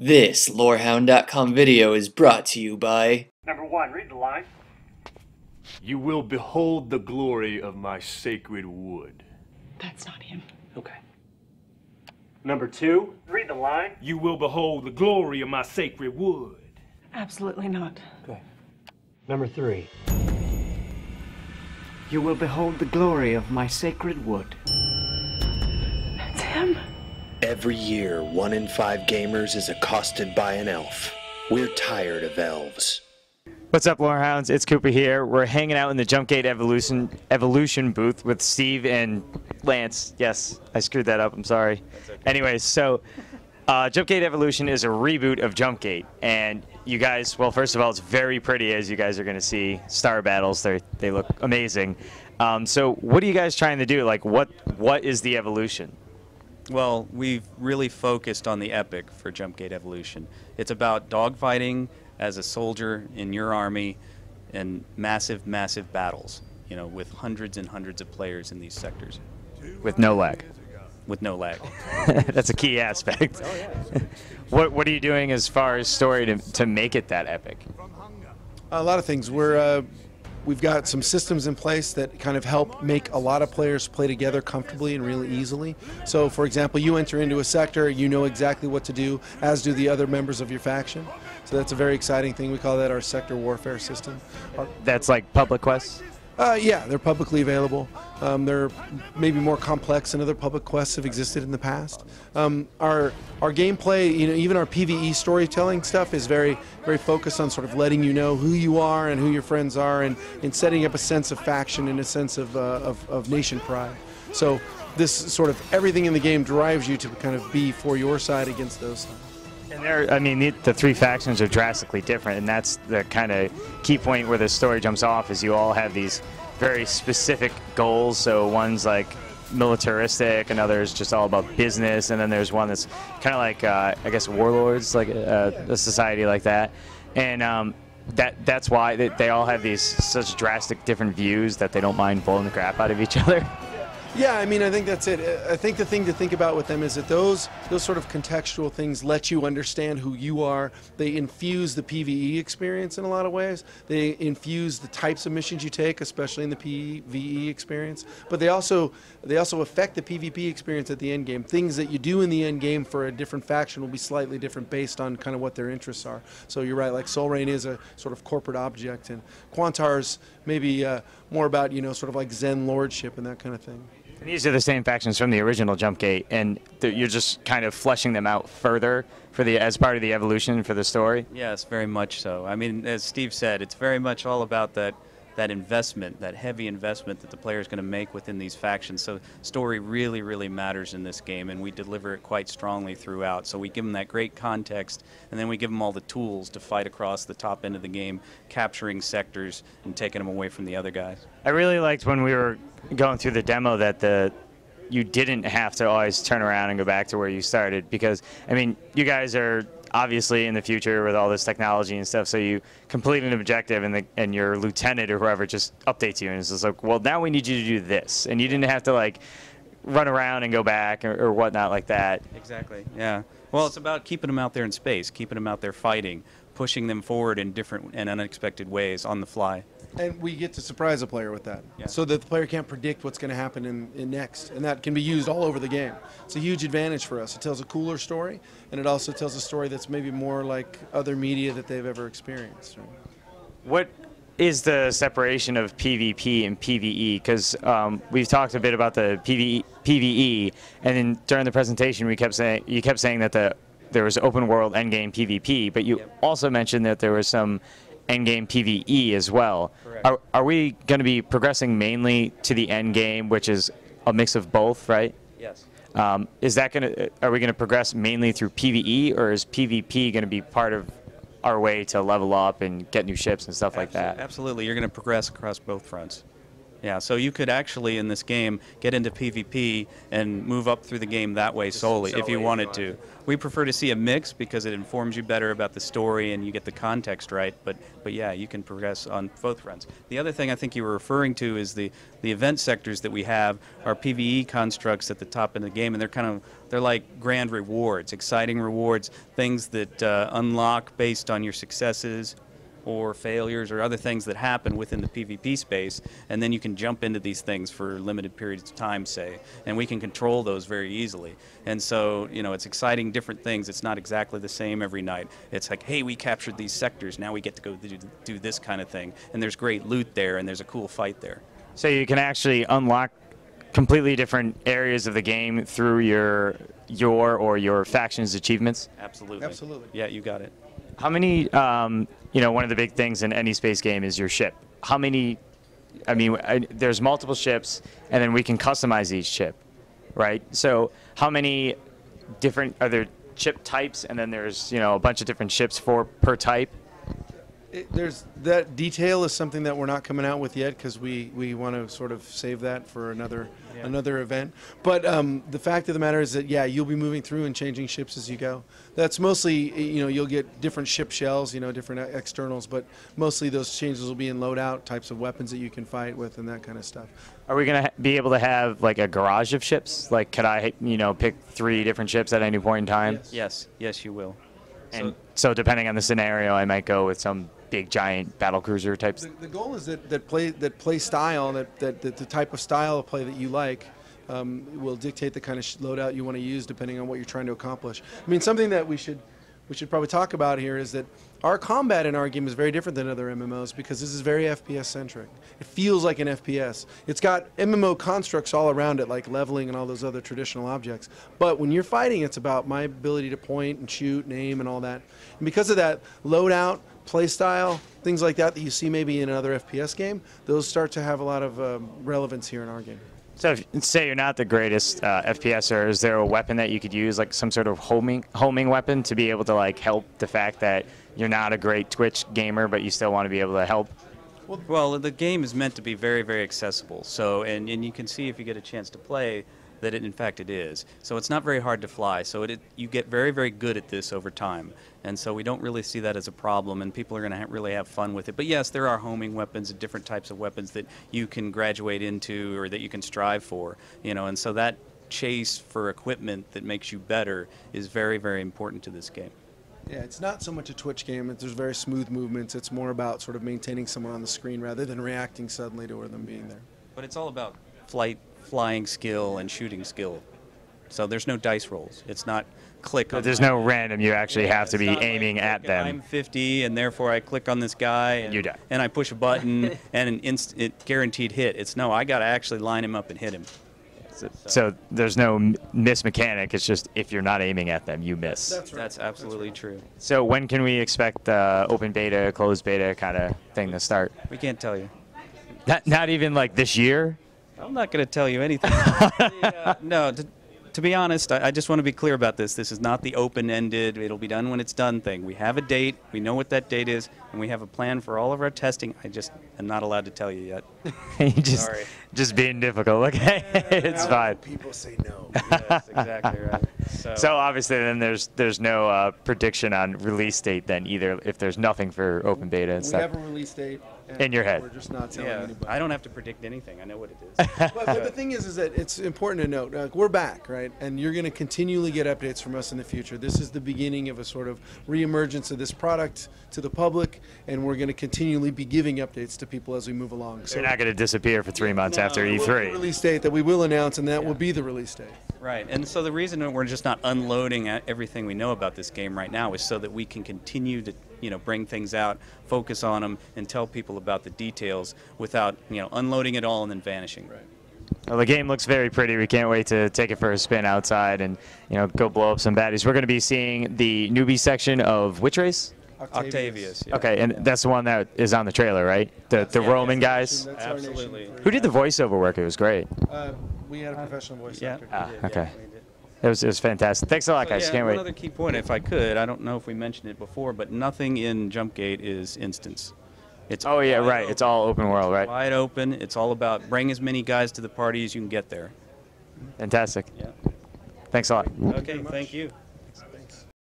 This LoreHound.com video is brought to you by... Number 1, read the line. You will behold the glory of my sacred wood. That's not him. Okay. Number 2, read the line. You will behold the glory of my sacred wood. Absolutely not. Okay. Number 3. You will behold the glory of my sacred wood. That's him. Every year, 1 in 5 gamers is accosted by an elf. We're tired of elves. What's up, Hounds? It's Koopa here. We're hanging out in the Jumpgate Evolution booth with Steve and Lance. Yes, I screwed that up. I'm sorry. Okay. Anyways, so Jumpgate Evolution is a reboot of Jumpgate, and you guys, well, first of all, it's very pretty, as you guys are going to see. Star battles, they look amazing. So what are you guys trying to do? Like, what is the evolution? Well, we've really focused on the epic for Jumpgate Evolution. It's about dogfighting as a soldier in your army and massive, massive battles, you know, with hundreds and hundreds of players in these sectors. With no lag. With no lag. That's a key aspect. What are you doing as far as story to make it that epic? A lot of things. We've got some systems in place that kind of help make a lot of players play together comfortably and really easily. So, for example, you enter into a sector, you know exactly what to do, as do the other members of your faction. So that's a very exciting thing. We call that our sector warfare system. That's like public quests? Yeah, they're publicly available. They're maybe more complex than other public quests have existed in the past. Our gameplay, you know, even our PvE storytelling stuff is very, very focused on sort of letting you know who you are and who your friends are, and setting up a sense of faction and a sense of nation pride. So this sort of everything in the game drives you to kind of be for your side against those sides. And I mean, the three factions are drastically different, and that's the kind of key point where the story jumps off, is you all have these very specific goals. So one's like militaristic, another is just all about business, and then there's one that's kind of like, I guess, warlords, like a society like that. And that's why they all have these such drastic different views that they don't mind blowing the crap out of each other. Yeah, I mean, I think that's it. I think the thing to think about with them is that those sort of contextual things let you understand who you are. They infuse the PvE experience in a lot of ways. They infuse the types of missions you take, especially in the PvE experience. But they also affect the PvP experience at the end game. Things that you do in the end game for a different faction will be slightly different based on kind of what their interests are. So you're right, like Soul Rain is a sort of corporate object, and Quantar's maybe more about, you know, sort of like Zen lordship and that kind of thing. And these are the same factions from the original Jumpgate, and you're just kind of fleshing them out further as part of the evolution for the story? Yes, very much so. I mean, as Steve said, it's very much all about that investment, that heavy investment that the player is going to make within these factions. So story really, really matters in this game, and we deliver it quite strongly throughout. So we give them that great context, and then we give them all the tools to fight across the top end of the game, capturing sectors and taking them away from the other guys. I really liked when we were going through the demo that you didn't have to always turn around and go back to where you started, because, I mean, you guys are obviously in the future with all this technology and stuff, so you complete an objective and your lieutenant or whoever just updates you and it's just like, well, now we need you to do this, and you didn't have to like run around and go back or whatnot like that. Exactly, yeah. Well, it's about keeping them out there in space, keeping them out there fighting, pushing them forward in different and unexpected ways on the fly. And we get to surprise a player with that, yeah, so that the player can't predict what's going to happen in next, and that can be used all over the game. It's a huge advantage for us. It tells a cooler story, and it also tells a story that's maybe more like other media that they've ever experienced. Right? What is the separation of PvP and PvE? Because we've talked a bit about the PvE, and then during the presentation you kept saying that there was open world endgame PvP, but you also mentioned that there was some endgame PvE as well. Are we going to be progressing mainly to the end game, which is a mix of both, right? Yes. Are we going to progress mainly through PvE, or is PvP going to be part of our way to level up and get new ships and stuff like that? Absolutely. You're going to progress across both fronts. Yeah, so you could actually, in this game, get into PvP and move up through the game that way solely if you wanted to. We prefer to see a mix because it informs you better about the story and you get the context right, but yeah, you can progress on both fronts. The other thing I think you were referring to is the event sectors that we have are PvE constructs at the top of the game, and they're like grand rewards, exciting rewards, things that unlock based on your successes or failures or other things that happen within the PvP space, and then you can jump into these things for limited periods of time, say, and we can control those very easily. And so, you know, it's exciting different things. It's not exactly the same every night. It's like, hey, we captured these sectors, now we get to go do this kind of thing, and there's great loot there, and there's a cool fight there. So you can actually unlock completely different areas of the game through your faction's achievements? Absolutely. Absolutely. Yeah, you got it. How many, you know, one of the big things in any space game is your ship. How many, I mean, there's multiple ships, and then we can customize each ship, right? So how many different, are there ship types, and then there's, you know, a bunch of different ships per type? There's that detail is something that we're not coming out with yet because we want to sort of save that for another event. But the fact of the matter is that, yeah, you'll be moving through and changing ships as you go. That's mostly, you know, you'll get different ship shells, you know, different externals, but mostly those changes will be in loadout, types of weapons that you can fight with, and that kind of stuff. Are we going to be able to have like a garage of ships? Like, could I, you know, pick 3 different ships at any point in time? Yes, you will. And so depending on the scenario, I might go with some big giant battle cruiser types. The goal is that play style, that the type of style of play that you like will dictate the kind of loadout you want to use depending on what you're trying to accomplish. I mean, something that we should probably talk about here is that our combat in our game is very different than other MMOs because this is very FPS centric. It feels like an FPS. It's got MMO constructs all around it, like leveling and all those other traditional objects. But when you're fighting, it's about my ability to point and shoot and aim and all that. And because of that, loadout, play style, things like that you see maybe in another FPS game, those start to have a lot of relevance here in our game. So if, say you're not the greatest FPSer, is there a weapon that you could use, like some sort of homing weapon to be able to like help the fact that you're not a great Twitch gamer, but you still want to be able to help? Well, the game is meant to be very, very accessible. So, and you can see if you get a chance to play that in fact it is. So it's not very hard to fly. So you get very, very good at this over time. And so we don't really see that as a problem, and people are going to really have fun with it. But yes, there are homing weapons and different types of weapons that you can graduate into or that you can strive for, you know, and so that chase for equipment that makes you better is very, very important to this game. Yeah, it's not so much a Twitch game. There's very smooth movements. It's more about sort of maintaining someone on the screen rather than reacting suddenly to them being there. But it's all about flying skill and shooting skill. So there's no dice rolls. It's not click. But there's no random. You actually have to be aiming like, at them. I'm 50, and therefore I click on this guy, and you die. And I push a button, and an instant guaranteed hit. It's no, I got to actually line him up and hit him. So there's no miss mechanic. It's just if you're not aiming at them, you miss. That's right. That's absolutely true. So when can we expect open beta, closed beta kind of thing to start? We can't tell you. Not even like this year? I'm not going to tell you anything. No, to be honest, I just want to be clear about this. This is not the open-ended, it'll be done when it's done thing. We have a date, we know what that date is, and we have a plan for all of our testing. I just am not allowed to tell you yet. Sorry. Just being difficult, okay? It's fine. People say no. Yes, exactly right. So obviously then there's no prediction on release date then either if there's nothing for open beta and stuff. We have a release date. In your head. We're just not telling anybody. I don't have to predict anything. I know what it is. But the thing is that it's important to note, we're back, right? And you're going to continually get updates from us in the future. This is the beginning of a sort of reemergence of this product to the public, and we're going to continually be giving updates to people as we move along. So you're not going to disappear for 3 months after E3. We'll have a release date that we will announce, and that will be the release date. Right, and so the reason that we're just not unloading everything we know about this game right now is so that we can continue to, you know, bring things out, focus on them, and tell people about the details without, you know, unloading it all and then vanishing. Right. Well, the game looks very pretty. We can't wait to take it for a spin outside and, you know, go blow up some baddies. We're going to be seeing the newbie section of which race? Octavius. Yeah. Okay, and that's the one that is on the trailer, right? The Roman guys? Absolutely. Who did the voiceover work? It was great. We had a professional voice actor. Okay. It was fantastic. Thanks a lot, guys. Can't wait. One other key point, if I could, I don't know if we mentioned it before, but nothing in Jumpgate is instance. It's Oh yeah, wide right. open. It's all open world, right? Wide open. It's all about bring as many guys to the party as you can get there. Fantastic. Yeah. Thanks a lot. Okay, thank you.